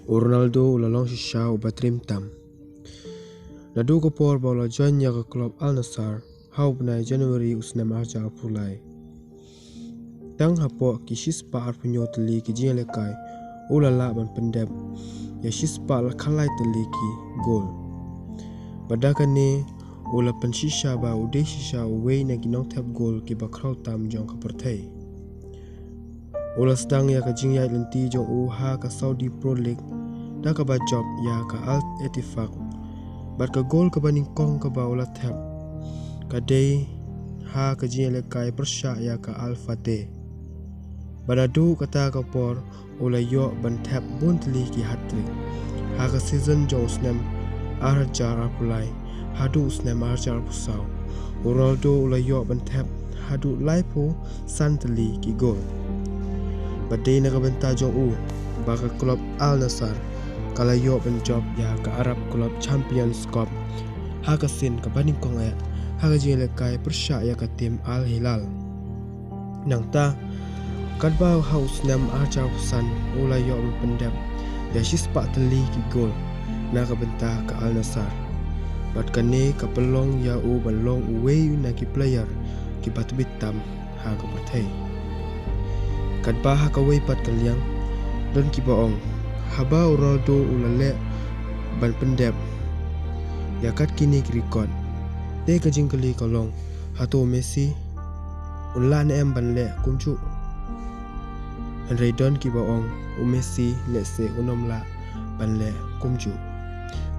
Ronaldo ulalong shisha uba triem tam. Nadu ko por bola join ya klub Al Nassr hau benai Januari usnam arja pulai. Tang hapo ki shispa arpunyo teli ki jingalekai ulala ban pendep ya shispa al khalai teli ki gol. Badakane ula pen shisha ba ude shisha uwei na ginong tap gol ki bakrau tam jong ka perthai. Ula sedang ya ka jingyai lenti jong uha ka Saudi Pro League da ka ba job ya ka Al Ettifaq bat ka gol ka baning kong ka ba ula tap ka day ha ka jingyai lekai persya ya ka Al Fateh badadu kata ka por ula yo ban tap buntli ki hat-trick ha ka season jong snam arjar apulai hadu snam arjar pusau Ronaldo ula yo ban tap hadu laipo santli ki gol. Badai na kabenta jong u baka klub Al Nassr kala yo ben job ya ka Arab Club Champions Cup ha ka sin ka baning kong ya ha ka jile kai persya ya ka tim Al Hilal nang ta kadba house nam arja pusan ula yo ben pendam ya shispa teli ki gol na kabenta ka Al Nassr bat kane ka pelong ya u balong uwei na ki player ki batbit tam ha ka berthai kadba ha ka wei pat kaliang don ki baong haba Ronaldo ulale ban pendep ya kat kini record te ka jingkali kolong hato Messi ulan em ban le kumchu Andre don ki baong Messi le se unomla ban le kumchu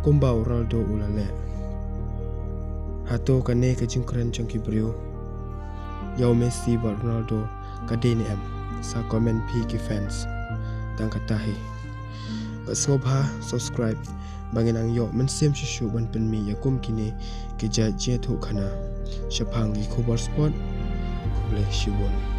kumba Ronaldo ulale hato kane ka jingkran chong ki brio ya Messi ba Ronaldo ka deni em sa komen pi ki fans tang katahi basngop ha subscribe bangin ang yo mensim shishu ban penmi yakum kini ke ja je thu khana shapang gi khobor sport kule shibon.